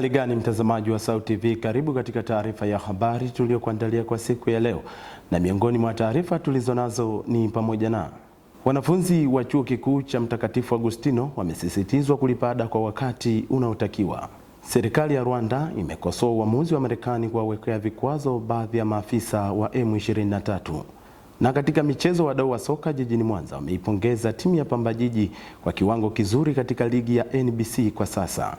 Hali gani mtazamaji wa SAUT TV, karibu katika taarifa ya habari tuliyokuandalia kwa siku ya leo, na miongoni mwa taarifa tulizonazo ni pamoja na wanafunzi wa Chuo Kikuu cha Mtakatifu Agustino wamesisitizwa kulipa ada kwa wakati unaotakiwa. Serikali ya Rwanda imekosoa uamuzi wa Marekani kuwawekea vikwazo baadhi ya maafisa wa M23. Na katika michezo, wadau wa soka jijini Mwanza wameipongeza timu ya Pamba Jiji kwa kiwango kizuri katika ligi ya NBC kwa sasa.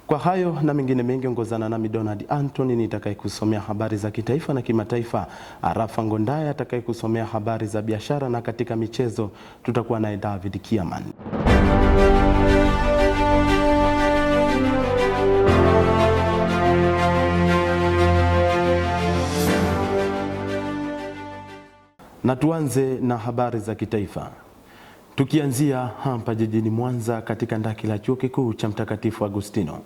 Kwa hayo na mengine mengi, ongozana nami Donald Anthony nitakayekusomea habari za kitaifa na kimataifa, Arafa Ngondaya atakayekusomea habari za biashara, na katika michezo tutakuwa naye David Kiaman. Na tuanze na habari za kitaifa, tukianzia hapa jijini Mwanza katika ndaki la Chuo Kikuu cha Mtakatifu Agustino.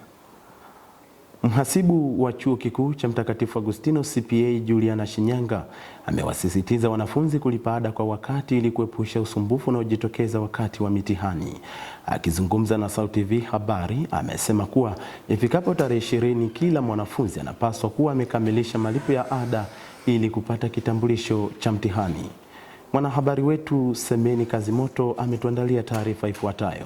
Mhasibu wa Chuo Kikuu cha Mtakatifu Agustino CPA Juliana Shinyanga amewasisitiza wanafunzi kulipa ada kwa wakati ili kuepusha usumbufu unaojitokeza wakati wa mitihani. Akizungumza na SAUT TV habari, amesema kuwa ifikapo tarehe 20 kila mwanafunzi anapaswa kuwa amekamilisha malipo ya ada ili kupata kitambulisho cha mtihani. Mwanahabari wetu Semeni Kazimoto ametuandalia taarifa ifuatayo.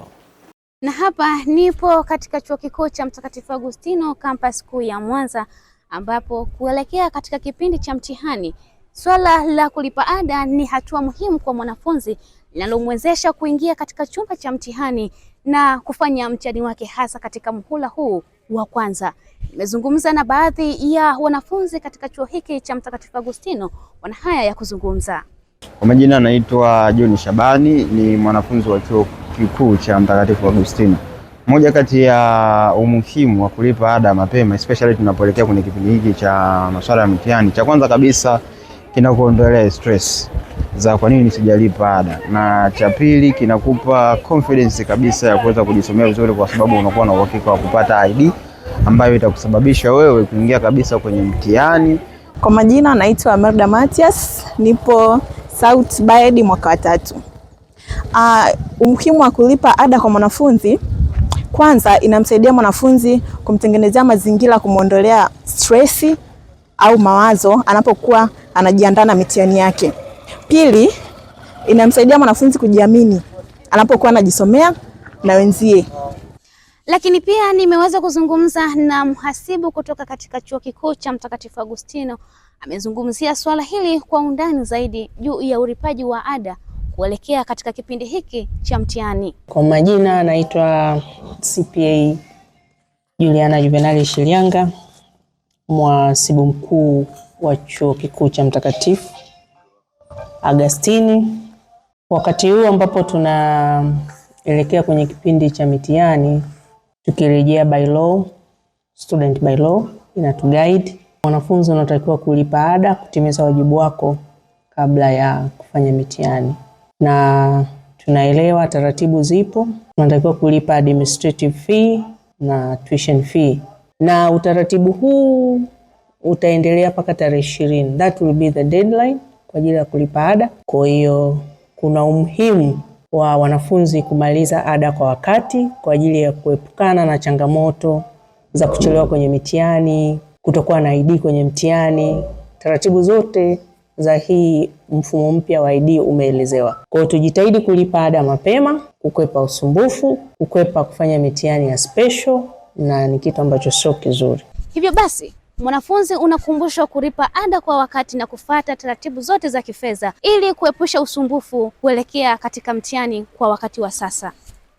Na hapa nipo katika Chuo Kikuu cha Mtakatifu Agustino campus kuu ya Mwanza, ambapo kuelekea katika kipindi cha mtihani, swala la kulipa ada ni hatua muhimu kwa mwanafunzi linalomwezesha kuingia katika chumba cha mtihani na kufanya mtihani wake, hasa katika muhula huu wa kwanza. Nimezungumza na baadhi ya wanafunzi katika chuo hiki cha Mtakatifu Agustino, wana haya ya kuzungumza. Kwa majina naitwa John Shabani, ni mwanafunzi wa Chuo Kikuu cha Mtakatifu Agustino. Moja kati ya umuhimu wa kulipa ada mapema, especially tunapoelekea kwenye kipindi hiki cha masuala ya mtihani, cha kwanza kabisa kinakuondolea stress za kwa nini sijalipa ada, na cha pili kinakupa confidence kabisa ya kuweza kujisomea vizuri, kwa sababu unakuwa na uhakika wa kupata ID ambayo itakusababisha wewe kuingia kabisa kwenye mtihani. Kwa majina naitwa Amelda Matias, nipo SAUT Baedi mwaka wa 3. Umuhimu wa kulipa ada kwa mwanafunzi, kwanza inamsaidia mwanafunzi kumtengenezea mazingira, kumuondolea stressi au mawazo anapokuwa anajiandaa na mitihani yake. Pili, inamsaidia mwanafunzi kujiamini anapokuwa anajisomea na wenzie. Lakini pia nimeweza kuzungumza na mhasibu kutoka katika Chuo Kikuu cha Mtakatifu Agustino. Amezungumzia swala hili kwa undani zaidi juu ya ulipaji wa ada kuelekea katika kipindi hiki cha mtihani. Kwa majina naitwa CPA Juliana Juvenali Shinyanga, mhasibu mkuu wa Chuo Kikuu cha Mtakatifu Agustini. Wakati huu ambapo tunaelekea kwenye kipindi cha mitihani, tukirejea bylaw, student bylaw inatuguide wanafunzi wanatakiwa kulipa ada kutimiza wajibu wako kabla ya kufanya mitihani, na tunaelewa taratibu zipo. Unatakiwa kulipa administrative fee na tuition fee, na utaratibu huu utaendelea mpaka tarehe 20. That will be the deadline kwa ajili ya kulipa ada. Kwa hiyo kuna umuhimu wa wanafunzi kumaliza ada kwa wakati kwa ajili ya kuepukana na changamoto za kuchelewa kwenye mitihani, kutokuwa na ID kwenye mtihani. Taratibu zote za hii mfumo mpya wa ID umeelezewa. Kwa hiyo tujitahidi kulipa ada mapema, kukwepa usumbufu, kukwepa kufanya mitihani ya special, na ni kitu ambacho sio kizuri. Hivyo basi, mwanafunzi unakumbushwa kulipa ada kwa wakati na kufuata taratibu zote za kifedha ili kuepusha usumbufu kuelekea katika mtihani kwa wakati wa sasa.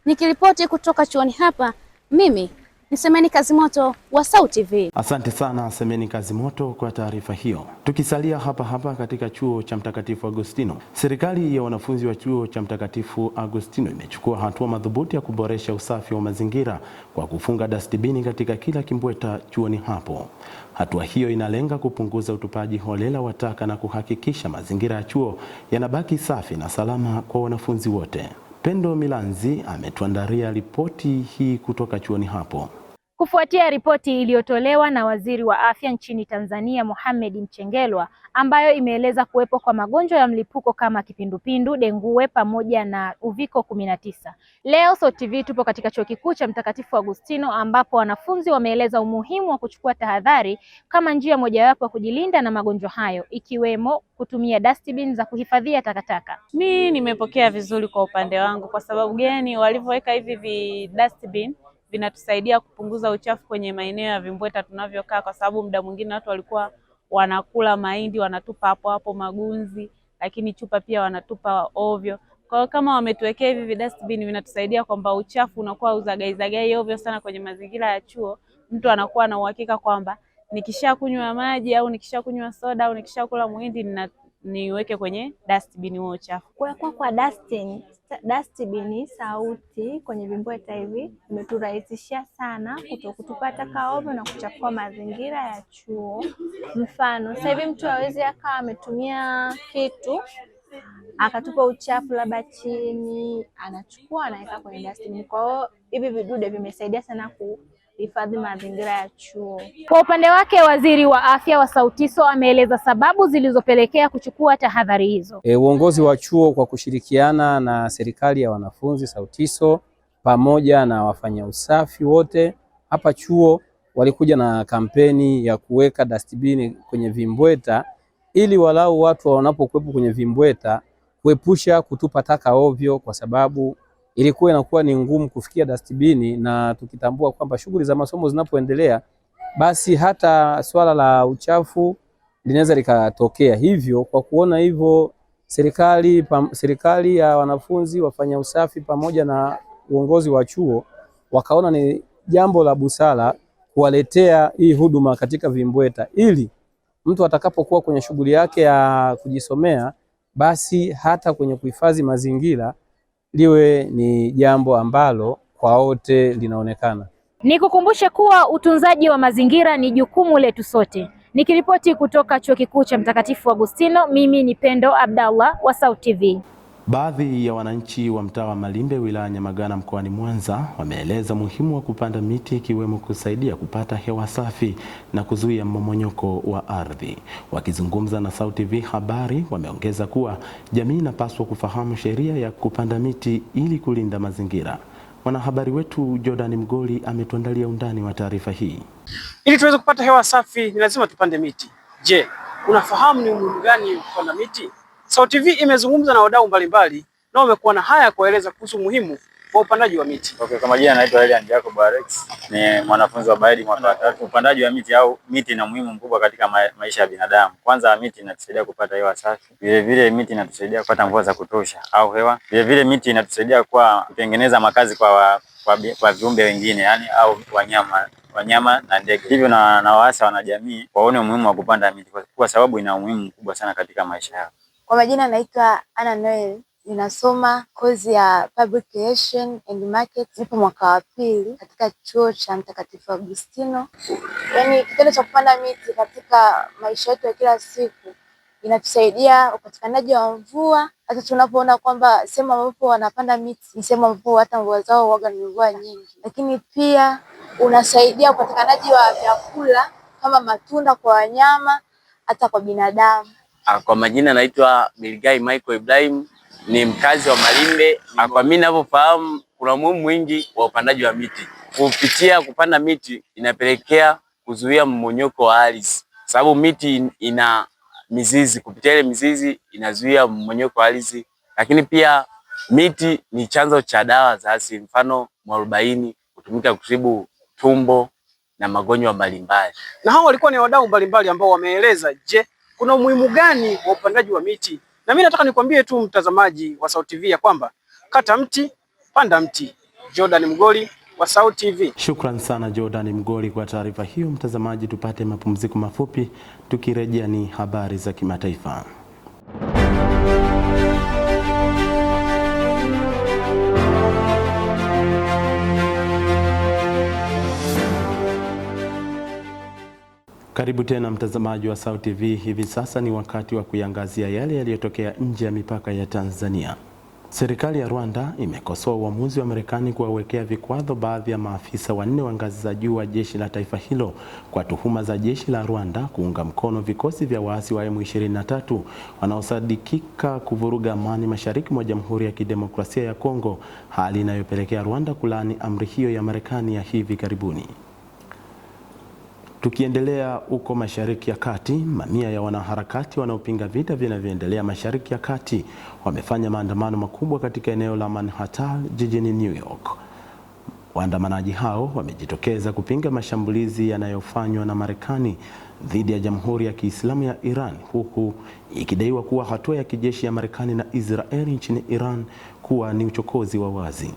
Nikiripoti kutoka chuoni hapa, mimi ni Semeni Kazimoto wa SAUT TV. Asante sana Semeni Kazimoto kwa taarifa hiyo. Tukisalia hapa hapa katika Chuo cha Mtakatifu Agustino, serikali ya wanafunzi wa Chuo cha Mtakatifu Agustino imechukua hatua madhubuti ya kuboresha usafi wa mazingira kwa kufunga dustbin katika kila kimbweta chuoni hapo. Hatua hiyo inalenga kupunguza utupaji holela wa taka na kuhakikisha mazingira ya chuo yanabaki safi na salama kwa wanafunzi wote. Pendo Milanzi ametuandalia ripoti hii kutoka chuoni hapo. Kufuatia ripoti iliyotolewa na Waziri wa Afya nchini Tanzania Mohamed Mchengerwa, ambayo imeeleza kuwepo kwa magonjwa ya mlipuko kama kipindupindu, dengue pamoja na uviko 19. Leo SAUT TV tupo katika Chuo Kikuu cha Mtakatifu Agustino, ambapo wanafunzi wameeleza umuhimu wa kuchukua tahadhari kama njia mojawapo ya kujilinda na magonjwa hayo, ikiwemo kutumia dustbin za kuhifadhia takataka. Mimi nimepokea vizuri kwa upande wangu. Kwa sababu gani? Walivyoweka hivi dustbin vinatusaidia kupunguza uchafu kwenye maeneo ya vimbweta tunavyokaa, kwa sababu muda mwingine watu walikuwa wanakula mahindi wanatupa hapo hapo magunzi, lakini chupa pia wanatupa ovyo. Kwa hiyo kama wametuwekea hivi dustbin vinatusaidia kwamba uchafu unakuwa uzagaizagai ovyo sana kwenye mazingira ya chuo. Mtu anakuwa na uhakika kwamba nikishakunywa maji au nikishakunywa soda au nikishakula muhindi niweke kwenye dustbin huo uchafu. Kuwekwa kwa dustbin SAUT kwenye vimbweta hivi imeturahisishia sana kutokutupa taka ovyo na kuchafua mazingira ya chuo. Mfano, sasa hivi mtu hawezi akawa ametumia kitu akatupa uchafu labda chini, anachukua anaweka kwenye dustbin. Kwa hiyo hivi vidude vimesaidia sana kuhifadhi mazingira ya chuo. Kwa upande wake, Waziri wa Afya wa SAUTISO ameeleza sababu zilizopelekea kuchukua tahadhari hizo. Uongozi wa chuo kwa kushirikiana na serikali ya wanafunzi SAUTISO pamoja na wafanya usafi wote hapa chuo walikuja na kampeni ya kuweka dustbin kwenye vimbweta, ili walau watu wanapokuwepo kwenye vimbweta kuepusha kutupa taka ovyo, kwa sababu ilikuwa inakuwa ni ngumu kufikia dustbin, na tukitambua kwamba shughuli za masomo zinapoendelea basi hata swala la uchafu linaweza likatokea. Hivyo kwa kuona hivyo, serikali ya wanafunzi, wafanya usafi pamoja na uongozi wa chuo wakaona ni jambo la busara kuwaletea hii huduma katika vimbweta, ili mtu atakapokuwa kwenye shughuli yake ya kujisomea basi hata kwenye kuhifadhi mazingira liwe ni jambo ambalo kwa wote linaonekana. Nikukumbushe kuwa utunzaji wa mazingira ni jukumu letu sote. Nikiripoti kutoka Chuo Kikuu cha Mtakatifu Agustino, mimi ni Pendo Abdallah wa SAUT TV. Baadhi ya wananchi wa mtaa wa Malimbe wilaya Nyamagana mkoani Mwanza wameeleza muhimu wa kupanda miti, ikiwemo kusaidia kupata hewa safi na kuzuia mmomonyoko wa ardhi. Wakizungumza na SAUT TV habari, wameongeza kuwa jamii inapaswa kufahamu sheria ya kupanda miti ili kulinda mazingira. Mwanahabari wetu Jordan Mgoli ametuandalia undani wa taarifa hii. Ili tuweze kupata hewa safi ni lazima tupande miti. Je, unafahamu ni umuhimu gani kupanda miti? SAUT TV imezungumza na wadau mbalimbali na wamekuwa na haya kueleza kuhusu umuhimu wa upandaji wa miti. Okay, kwa majina naitwa Elian Jacob Alex, ni mwanafunzi wa BAED mwaka wa 3. Upandaji wa miti au miti ina umuhimu mkubwa katika maisha ya binadamu. Kwanza, miti inatusaidia kupata hewa safi. Vile vile miti inatusaidia kupata mvua za kutosha au hewa. Vile vile miti inatusaidia kutengeneza makazi kwa viumbe wengine, yani au wanyama na ndege. Hivyo na waasa wanajamii waone umuhimu wa kupanda miti kwa sababu ina umuhimu mkubwa sana katika maisha yao. Kwa majina naitwa Anna Noel, ninasoma kozi ya Public Relations and Market, nipo mwaka wa 2 katika Chuo cha Mtakatifu Agustino. Yaani kitendo cha kupanda miti katika maisha yetu ya kila siku inatusaidia upatikanaji wa mvua. Hata tunapoona kwamba sehemu ambapo wanapanda miti ni sehemu ambapo hata mvua zao huwa ni mvua nyingi. Lakini pia unasaidia upatikanaji wa vyakula kama matunda kwa wanyama, hata kwa binadamu. Kwa majina naitwa Miligai Michael Ibrahim, ni mkazi wa Malimbe. Kwa mimi ninavyofahamu, kuna umuhimu mwingi wa upandaji wa miti. Kupitia kupanda miti inapelekea kuzuia mmonyoko wa ardhi, sababu miti ina mizizi. Kupitia ile mizizi inazuia mmonyoko wa ardhi. Lakini pia miti ni chanzo cha dawa za asili, mfano mwarobaini hutumika kutibu tumbo na magonjwa mbalimbali. Na hao walikuwa ni wadau mbalimbali ambao wameeleza, je, kuna umuhimu gani wa upandaji wa miti? Na mimi nataka nikwambie tu mtazamaji wa SAUT TV ya kwamba kata mti, panda mti. Jordan Mgoli wa SAUT TV. Shukran sana Jordan Mgoli kwa taarifa hiyo. Mtazamaji, tupate mapumziko mafupi, tukirejea ni habari za kimataifa. Karibu tena mtazamaji wa SAUT TV. Hivi sasa ni wakati wa kuiangazia yale yaliyotokea nje ya mipaka ya Tanzania. Serikali ya Rwanda imekosoa uamuzi wa Marekani kuwawekea vikwazo baadhi ya maafisa wanne wa ngazi za juu wa jeshi la taifa hilo kwa tuhuma za jeshi la Rwanda kuunga mkono vikosi vya waasi wa M23 wanaosadikika kuvuruga amani mashariki mwa Jamhuri ya Kidemokrasia ya Kongo, hali inayopelekea Rwanda kulaani amri hiyo ya Marekani ya hivi karibuni. Tukiendelea huko Mashariki ya Kati, mamia ya wanaharakati wanaopinga vita vinavyoendelea Mashariki ya Kati wamefanya maandamano makubwa katika eneo la Manhattan jijini New York. Waandamanaji hao wamejitokeza kupinga mashambulizi yanayofanywa na Marekani dhidi ya Jamhuri ya Kiislamu ya Iran, huku ikidaiwa kuwa hatua ya kijeshi ya Marekani na Israeli nchini Iran kuwa ni uchokozi wa wazi.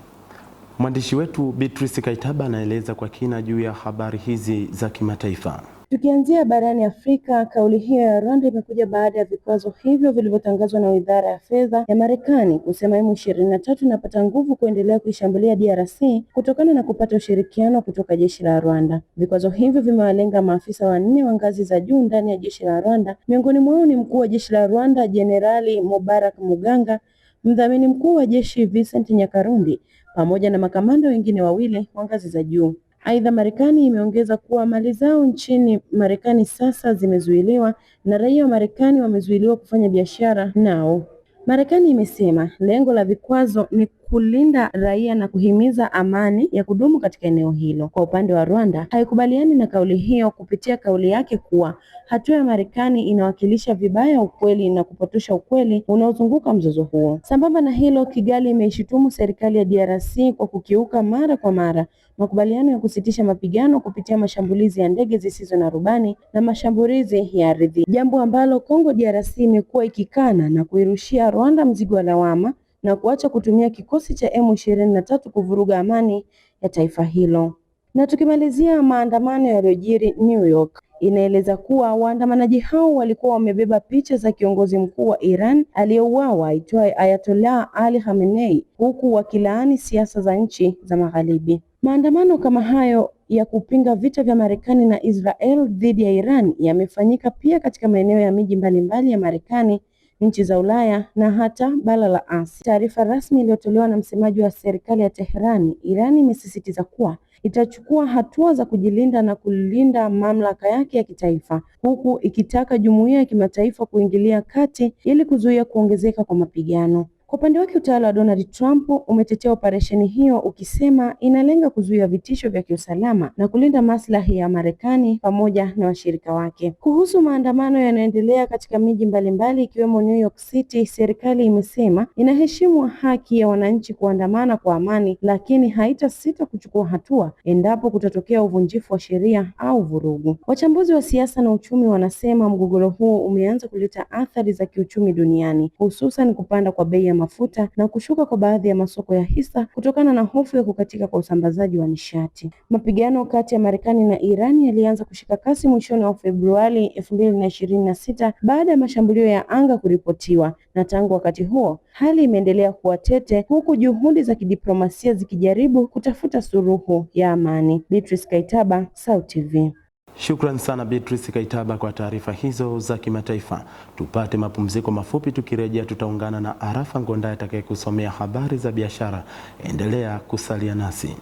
Mwandishi wetu Beatrice Kaitaba anaeleza kwa kina juu ya habari hizi za kimataifa. Tukianzia barani Afrika, kauli hiyo ya Rwanda imekuja baada ya vikwazo hivyo vilivyotangazwa na Wizara ya Fedha ya Marekani kusema M23 inapata nguvu kuendelea kuishambulia DRC kutokana na kupata ushirikiano kutoka jeshi la Rwanda. Vikwazo hivyo vimewalenga maafisa wanne wa ngazi za juu ndani ya jeshi la Rwanda. Miongoni mwao ni mkuu wa jeshi la Rwanda Jenerali Mubarak Muganga, mdhamini mkuu wa jeshi Vincent Nyakarundi, pamoja na makamanda wengine wawili wa ngazi za juu. Aidha, Marekani imeongeza kuwa mali zao nchini Marekani sasa zimezuiliwa na raia wa Marekani wamezuiliwa kufanya biashara nao. Marekani imesema lengo la vikwazo ni kulinda raia na kuhimiza amani ya kudumu katika eneo hilo. Kwa upande wa Rwanda, haikubaliani na kauli hiyo kupitia kauli yake kuwa hatua ya Marekani inawakilisha vibaya ukweli na kupotosha ukweli unaozunguka mzozo huo. Sambamba na hilo, Kigali imeishutumu serikali ya DRC kwa kukiuka mara kwa mara makubaliano ya kusitisha mapigano kupitia mashambulizi ya ndege zisizo na rubani na mashambulizi ya ardhi, jambo ambalo Kongo DRC imekuwa ikikana na kuirushia Rwanda mzigo wa lawama na kuacha kutumia kikosi cha M23 kuvuruga amani ya taifa hilo. Na tukimalizia maandamano yaliyojiri New York, inaeleza kuwa waandamanaji hao walikuwa wamebeba picha za kiongozi mkuu wa Iran aliyeuawa aitwaye Ayatollah Ali Khamenei, huku wakilaani siasa za nchi za Magharibi. Maandamano kama hayo ya kupinga vita vya Marekani na Israel dhidi ya Iran yamefanyika pia katika maeneo ya miji mbalimbali ya Marekani, nchi za Ulaya na hata bara la Asia. Taarifa rasmi iliyotolewa na msemaji wa serikali ya Teherani, Iran imesisitiza kuwa itachukua hatua za kujilinda na kulinda mamlaka yake ya kitaifa, huku ikitaka jumuiya ya kimataifa kuingilia kati ili kuzuia kuongezeka kwa mapigano. Kwa upande wake, utawala wa Donald Trump umetetea operesheni hiyo ukisema inalenga kuzuia vitisho vya kiusalama na kulinda maslahi ya Marekani pamoja na washirika wake. Kuhusu maandamano yanayoendelea katika miji mbalimbali ikiwemo New York City, serikali imesema inaheshimu haki ya wananchi kuandamana kwa amani, lakini haitasita kuchukua hatua endapo kutatokea uvunjifu wa sheria au vurugu. Wachambuzi wa siasa na uchumi wanasema mgogoro huo umeanza kuleta athari za kiuchumi duniani, hususan kupanda kwa bei ya mafuta na kushuka kwa baadhi ya masoko ya hisa kutokana na hofu ya kukatika kwa usambazaji wa nishati. Mapigano kati ya Marekani na Iran yalianza kushika kasi mwishoni wa Februari 2026 baada ya mashambulio ya anga kuripotiwa, na tangu wakati huo hali imeendelea kuwa tete, huku juhudi za kidiplomasia zikijaribu kutafuta suluhu ya amani. Beatrice Kaitaba, SAUT TV. Shukran sana Beatrice Kaitaba kwa taarifa hizo za kimataifa. Tupate mapumziko mafupi, tukirejea tutaungana na Arafa Ngonda atakayekusomea habari za biashara. Endelea kusalia nasi.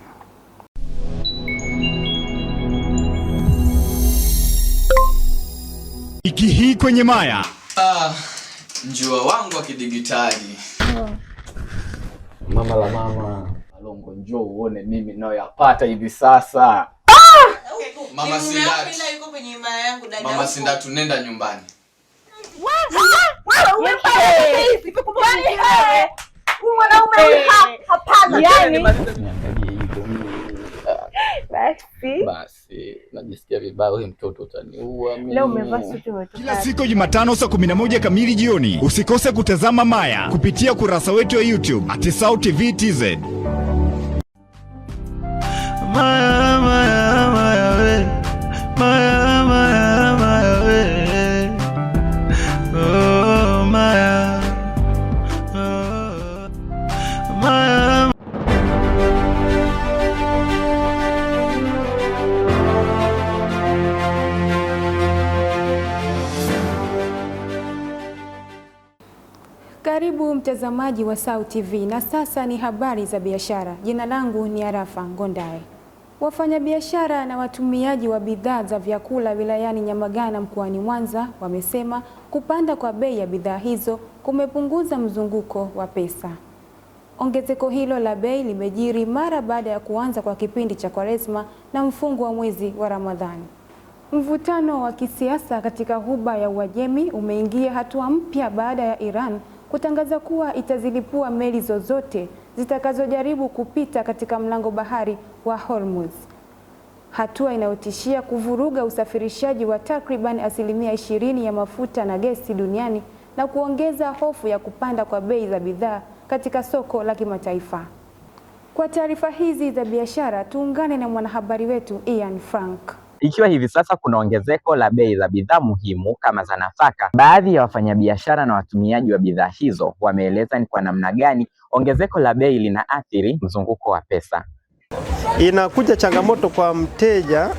Wiki hii kwenye Maya. Njua wangu wa kidigitali. Mama la mama, Alongo njoo uone mimi nayoyapata hivi sasa. Mama Sindatu nenda nyumbani. Basi najisikia vibaya, huyu mtoto utaniua mimi. Leo umevaa suti wetu. Kila siku Jumatano saa 11 kamili jioni usikose kutazama Maya kupitia kurasa wetu wa YouTube @SAUT TV TZ. Maya, Maya, Maya, we. Maya, Maya, Maya, we. Oh, Maya. Oh, Maya. Karibu Karibu mtazamaji wa SAUT TV na sasa ni habari za biashara. Jina langu ni Arafa Ngondae. Wafanyabiashara na watumiaji wa bidhaa za vyakula wilayani Nyamagana mkoani Mwanza wamesema kupanda kwa bei ya bidhaa hizo kumepunguza mzunguko wa pesa. Ongezeko hilo la bei limejiri mara baada ya kuanza kwa kipindi cha Kwaresma na mfungo wa mwezi wa Ramadhani. Mvutano wa kisiasa katika Ghuba ya Uajemi umeingia hatua mpya baada ya Iran kutangaza kuwa itazilipua meli zozote zitakazojaribu kupita katika mlango bahari wa Hormuz. Hatua inayotishia kuvuruga usafirishaji wa takriban 20% ya mafuta na gesi duniani na kuongeza hofu ya kupanda kwa bei za bidhaa katika soko la kimataifa. Kwa taarifa hizi za biashara, tuungane na mwanahabari wetu Ian Frank. Ikiwa hivi sasa kuna ongezeko la bei za bidhaa muhimu kama za nafaka, baadhi ya wafanyabiashara na watumiaji wa bidhaa hizo wameeleza ni kwa namna gani ongezeko la bei linaathiri mzunguko wa pesa. Inakuja changamoto kwa mteja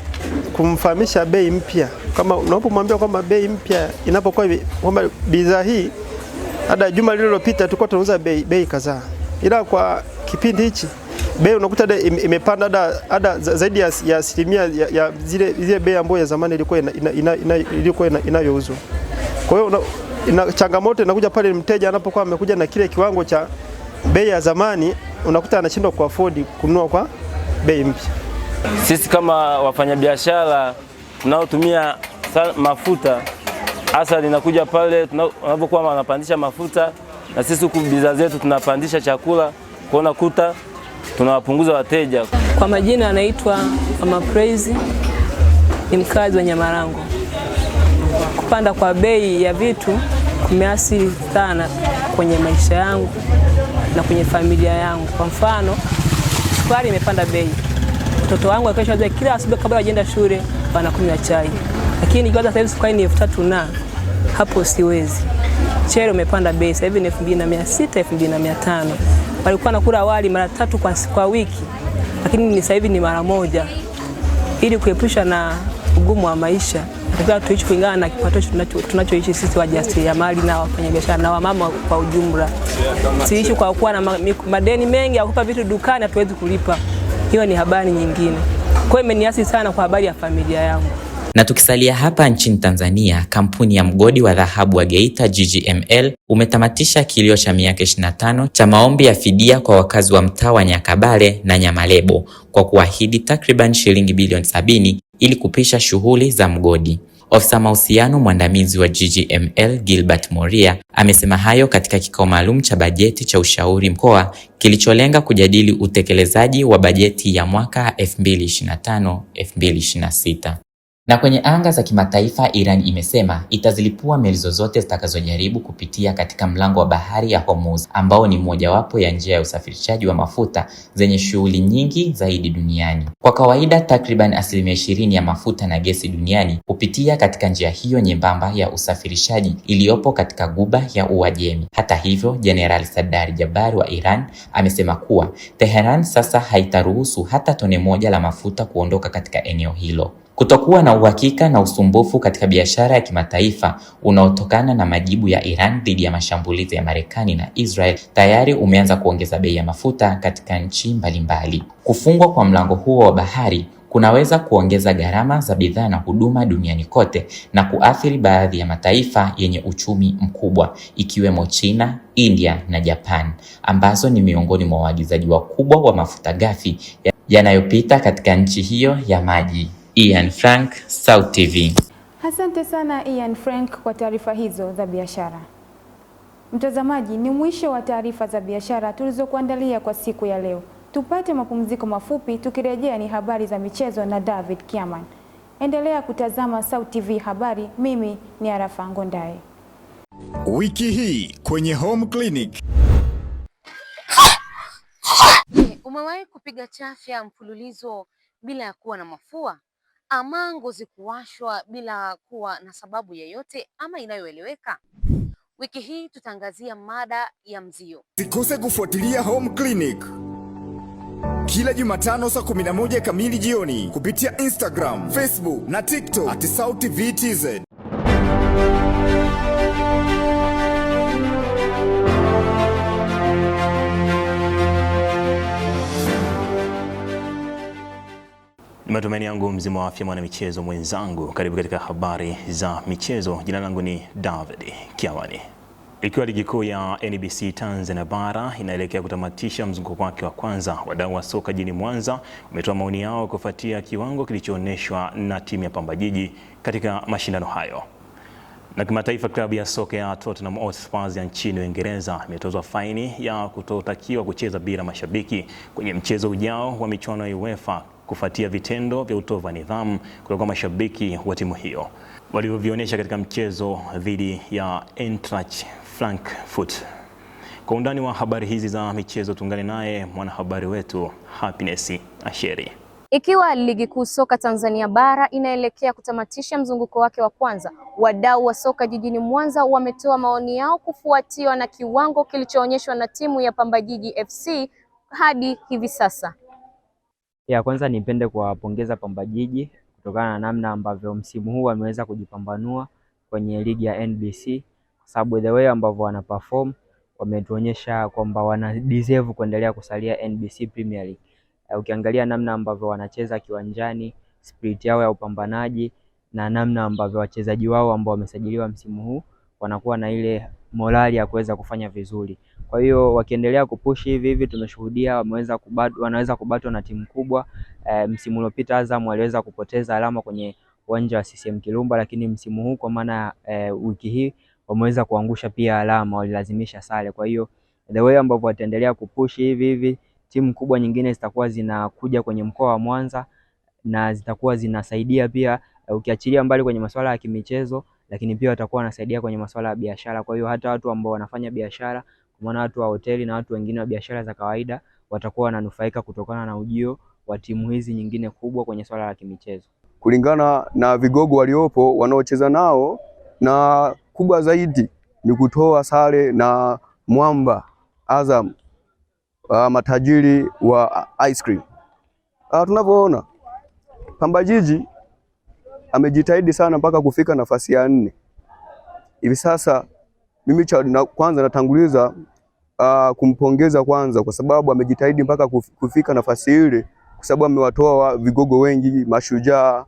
kumfahamisha bei mpya. Kama unapomwambia kwamba bei mpya inapokuwa kwamba bidhaa hii hata juma lililopita tulikuwa tunauza bei kadhaa, ila kwa kipindi hichi bei unakuta imepanda hada zaidi ya 1% ya zile bei ambayo ya zamani ilikuwa inayouzwa. Kwa hiyo changamoto inakuja pale mteja anapokuwa amekuja na kile kiwango cha bei ya zamani, unakuta anashindwa kuafford kununua kwa bei mpya. Sisi kama wafanyabiashara tunaotumia mafuta, hasa linakuja pale tunapokuwa wanapandisha mafuta, na sisi huku bidhaa zetu tunapandisha chakula, kuona kuta tunawapunguza wateja. Kwa majina anaitwa Mama Praise, ni mkazi wa Nyamarango. Kupanda kwa bei ya vitu kumeathiri sana kwenye maisha yangu na kwenye familia yangu. Kwa mfano, sukari imepanda bei. Mtoto wangu akesha kila asubuhi kabla hajaenda shule wanakunywa chai. Lakini kwa sasa hivi sukari ni 3,000 na hapo siwezi. Chero umepanda bei, sasa hivi ni 2,600, 2,500. Walikuwa nakula wali mara 3 kwa wiki, lakini sasa hivi ni mara moja. Ili kuepusha na ugumu wa maisha, tunataka tuishi kulingana na kipato tunachoishi sisi wajasiriamali na wafanyabiashara na wamama kwa ujumla. Siishi kwa kuwa na madeni mengi ya kupa vitu dukani hatuwezi kulipa. Hiyo ni habari nyingine. Kwa hiyo imeniathiri sana kwa habari ya familia yangu. Na tukisalia hapa nchini Tanzania, kampuni ya mgodi wa dhahabu wa Geita GGML umetamatisha kilio cha miaka 25 cha maombi ya fidia kwa wakazi wa mtaa wa Nyakabale na Nyamalebo kwa kuahidi takriban shilingi bilioni 70 ili kupisha shughuli za mgodi. Ofisa mahusiano mwandamizi wa GGML Gilbert Moria amesema hayo katika kikao maalum cha bajeti cha ushauri mkoa kilicholenga kujadili utekelezaji wa bajeti ya mwaka 2025-2026. Na kwenye anga za kimataifa, Iran imesema itazilipua meli zozote zitakazojaribu kupitia katika mlango wa bahari ya Hormuz ambao ni mojawapo ya njia ya usafirishaji wa mafuta zenye shughuli nyingi zaidi duniani. Kwa kawaida takriban 20% ya mafuta na gesi duniani hupitia katika njia hiyo nyembamba ya usafirishaji iliyopo katika Ghuba ya Uajemi. Hata hivyo, Jenerali Sadari Jabari wa Iran amesema kuwa Tehran sasa haitaruhusu hata tone moja la mafuta kuondoka katika eneo hilo. Kutokuwa na uhakika na usumbufu katika biashara ya kimataifa unaotokana na majibu ya Iran dhidi ya mashambulizi ya Marekani na Israel tayari umeanza kuongeza bei ya mafuta katika nchi mbalimbali. Kufungwa kwa mlango huo wa bahari kunaweza kuongeza gharama za bidhaa na huduma duniani kote na kuathiri baadhi ya mataifa yenye uchumi mkubwa ikiwemo China, India na Japan ambazo ni miongoni mwa waagizaji wakubwa wa mafuta ghafi yanayopita katika nchi hiyo ya maji. Ian Frank, SAUT TV. Asante sana Ian Frank kwa taarifa hizo za biashara. Mtazamaji, ni mwisho wa taarifa za biashara tulizokuandalia kwa siku ya leo. Tupate mapumziko mafupi, tukirejea ni habari za michezo na David Kiaman. Endelea kutazama SAUT TV habari, mimi ni Arafa Ngondae. Wiki hii kwenye Home Clinic. Umewahi kupiga chafya mfululizo bila ya kuwa na mafua? Ama ngozi kuwashwa bila kuwa na sababu yoyote ama inayoeleweka? Wiki hii tutaangazia mada ya mzio. Usikose kufuatilia Home Clinic kila Jumatano saa 11 kamili jioni kupitia Instagram, Facebook na TikTok @SAUTTV TZ. Ni matumaini yangu mzima wa afya mwana michezo mwenzangu. Karibu katika habari za michezo. Jina langu ni David Kiawani. Ikiwa ligi kuu ya NBC Tanzania bara inaelekea kutamatisha mzunguko wake wa kwanza, wadau wa soka jijini Mwanza wametoa maoni yao kufuatia kiwango kilichoonyeshwa na timu ya Pamba Jiji katika mashindano hayo. Na kimataifa, klabu ya soka ya Tottenham Hotspur ya nchini Uingereza imetozwa faini ya kutotakiwa kucheza bila mashabiki kwenye mchezo ujao wa michuano ya UEFA kufuatia vitendo vya utovu wa nidhamu kutoka kwa mashabiki wa timu hiyo walivyovionyesha katika mchezo dhidi ya Eintracht Frankfurt. Kwa undani wa habari hizi za michezo tuungane naye mwanahabari wetu Happiness Asheri. Ikiwa ligi kuu soka Tanzania bara inaelekea kutamatisha mzunguko wake wa kwanza, wadau wa soka jijini Mwanza wametoa maoni yao kufuatiwa na kiwango kilichoonyeshwa na timu ya Pamba Jiji FC hadi hivi sasa. Kwanza nipende kuwapongeza Pamba Jiji kutokana na namna ambavyo msimu huu wameweza kujipambanua kwenye ligi ya NBC, kwa sababu the way ambavyo wana perform wametuonyesha kwamba wana deserve kuendelea kusalia NBC Premier League. Ukiangalia namna ambavyo wanacheza kiwanjani, spirit yao ya upambanaji na namna ambavyo wachezaji wao ambao wamesajiliwa msimu huu wanakuwa na ile morali ya kuweza kufanya vizuri. Kwa hiyo wakiendelea kupush hivi tumeshuhudia wanaweza kubatwa na timu kubwa. Msimu uliopita Azam waliweza kupoteza alama kwenye uwanja wa CCM Kirumba, lakini msimu huu kwa maana wiki hii wameweza kuangusha pia alama, walilazimisha sare. Kwa hiyo the way ambavyo wataendelea kupush hivi timu kubwa nyingine zitakuwa zinakuja kwenye mkoa wa Mwanza na zitakuwa zinasaidia pia, ukiachilia mbali kwenye masuala ya kimichezo, lakini pia watakuwa wanasaidia kwenye masuala ya biashara. Kwa hiyo hata watu ambao wanafanya biashara, kwa maana watu wa hoteli na watu wengine wa biashara za kawaida, watakuwa wananufaika kutokana na ujio wa timu hizi nyingine kubwa kwenye swala la kimichezo. Kulingana na vigogo waliopo wanaocheza nao, na kubwa zaidi ni kutoa sare na mwamba Azam, matajiri wa ice cream. Tunavyoona Pamba Jiji amejitahidi sana mpaka kufika nafasi ya 4. Hivi sasa mimi kwanza natanguliza kumpongeza kwanza kwa sababu amejitahidi mpaka kufika nafasi ile, kwa sababu amewatoa vigogo wengi, Mashujaa,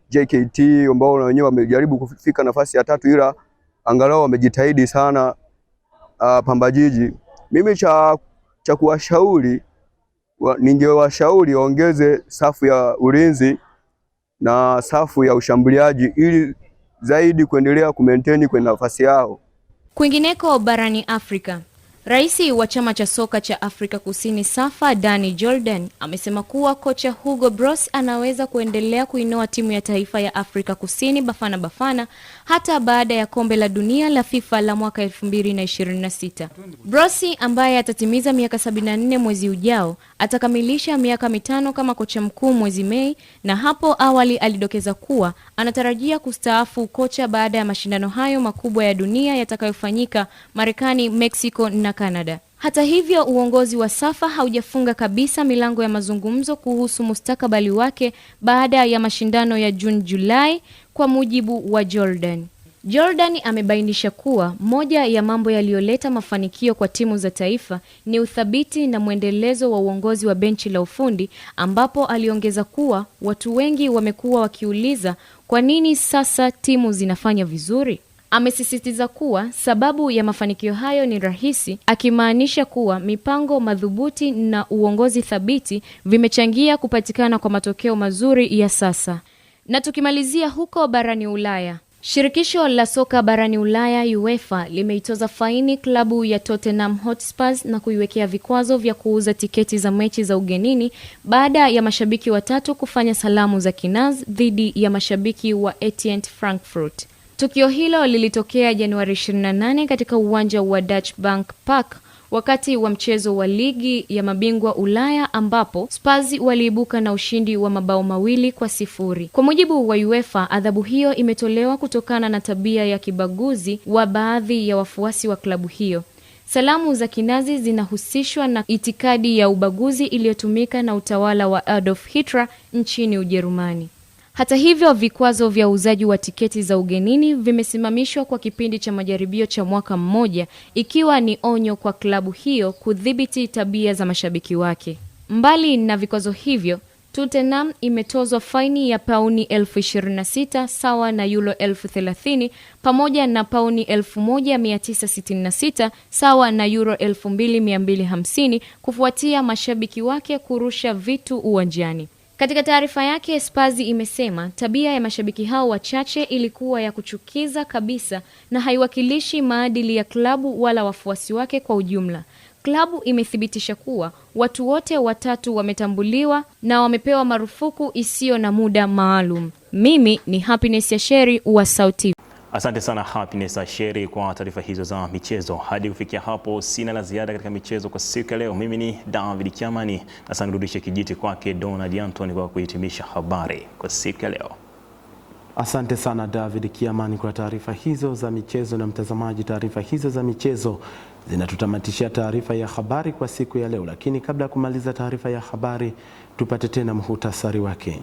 JKT ambao na wenyewe wamejaribu kufika nafasi ya 3, ila angalau wamejitahidi sana Pamba Jiji. Mimi cha kuwashauri, ningewashauri waongeze safu ya ulinzi na safu ya ushambuliaji ili zaidi kuendelea kumaintain kwenye nafasi yao. Kwingineko barani Afrika, Rais wa chama cha soka cha Afrika Kusini SAFA Danny Jordan amesema kuwa kocha Hugo Broos anaweza kuendelea kuinoa timu ya taifa ya Afrika Kusini Bafana Bafana hata baada ya kombe la dunia la FIFA la mwaka 2026. Broos ambaye atatimiza miaka 74 mwezi ujao atakamilisha miaka 5 kama kocha mkuu mwezi Mei, na hapo awali alidokeza kuwa anatarajia kustaafu kocha baada ya mashindano hayo makubwa ya dunia yatakayofanyika Marekani, Mexico na Canada. Hata hivyo, uongozi wa SAFA haujafunga kabisa milango ya mazungumzo kuhusu mustakabali wake baada ya mashindano ya Juni-Julai, kwa mujibu wa Jordan. Jordan amebainisha kuwa moja ya mambo yaliyoleta mafanikio kwa timu za taifa ni uthabiti na mwendelezo wa uongozi wa benchi la ufundi, ambapo aliongeza kuwa watu wengi wamekuwa wakiuliza kwa nini sasa timu zinafanya vizuri. Amesisitiza kuwa sababu ya mafanikio hayo ni rahisi, akimaanisha kuwa mipango madhubuti na uongozi thabiti vimechangia kupatikana kwa matokeo mazuri ya sasa. Na tukimalizia huko barani Ulaya, shirikisho la soka barani Ulaya UEFA limeitoza faini klabu ya Tottenham Hotspur na kuiwekea vikwazo vya kuuza tiketi za mechi za ugenini baada ya mashabiki watatu kufanya salamu za kinaz dhidi ya mashabiki wa Eintracht Frankfurt. Tukio hilo lilitokea Januari 28 katika uwanja wa Dutch Bank Park wakati wa mchezo wa ligi ya mabingwa Ulaya, ambapo Spurs waliibuka na ushindi wa mabao 2-0. Kwa mujibu wa UEFA, adhabu hiyo imetolewa kutokana na tabia ya kibaguzi wa baadhi ya wafuasi wa klabu hiyo. Salamu za kinazi zinahusishwa na itikadi ya ubaguzi iliyotumika na utawala wa Adolf Hitler nchini Ujerumani. Hata hivyo, vikwazo vya uuzaji wa tiketi za ugenini vimesimamishwa kwa kipindi cha majaribio cha mwaka mmoja, ikiwa ni onyo kwa klabu hiyo kudhibiti tabia za mashabiki wake. Mbali na vikwazo hivyo, Tottenham imetozwa faini ya pauni 26,000 sawa na euro 30,000 pamoja na pauni 1,966 sawa na euro 2,250 kufuatia mashabiki wake kurusha vitu uwanjani. Katika taarifa yake, Spurs imesema tabia ya mashabiki hao wachache ilikuwa ya kuchukiza kabisa na haiwakilishi maadili ya klabu wala wafuasi wake kwa ujumla. Klabu imethibitisha kuwa watu wote watatu wametambuliwa na wamepewa marufuku isiyo na muda maalum. Mimi ni Happiness Yasheri wa Sauti. Asante sana Happiness Yasheri kwa taarifa hizo za michezo. Hadi kufikia hapo sina la ziada katika michezo kwa siku ya leo. Mimi ni David Kiamani, na sasa nirudishe kijiti kwake Donald Anthony kwa kuhitimisha habari kwa siku ya leo. Asante sana David Kiamani kwa taarifa hizo za michezo. Na mtazamaji, taarifa hizo za michezo zinatutamatishia taarifa ya habari kwa siku ya leo, lakini kabla ya kumaliza taarifa ya habari tupate tena muhtasari wake.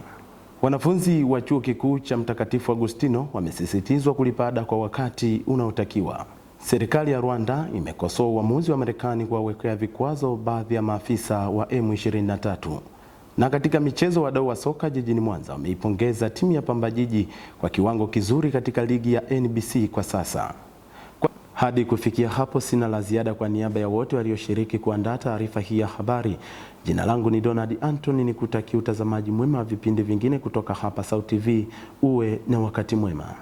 Wanafunzi wa Chuo Kikuu cha Mtakatifu Agustino wamesisitizwa kulipa ada kwa wakati unaotakiwa. Serikali ya Rwanda imekosoa uamuzi wa Marekani kuwawekea vikwazo baadhi ya maafisa wa M23. Na katika michezo, wadau wa soka jijini Mwanza wameipongeza timu ya Pamba Jiji kwa kiwango kizuri katika ligi ya NBC kwa sasa. Hadi kufikia hapo sina la ziada. Kwa niaba ya wote walioshiriki kuandaa taarifa hii ya habari, jina langu ni Donald Anthony, nikutakia utazamaji mwema wa vipindi vingine kutoka hapa Sauti TV. Uwe na wakati mwema.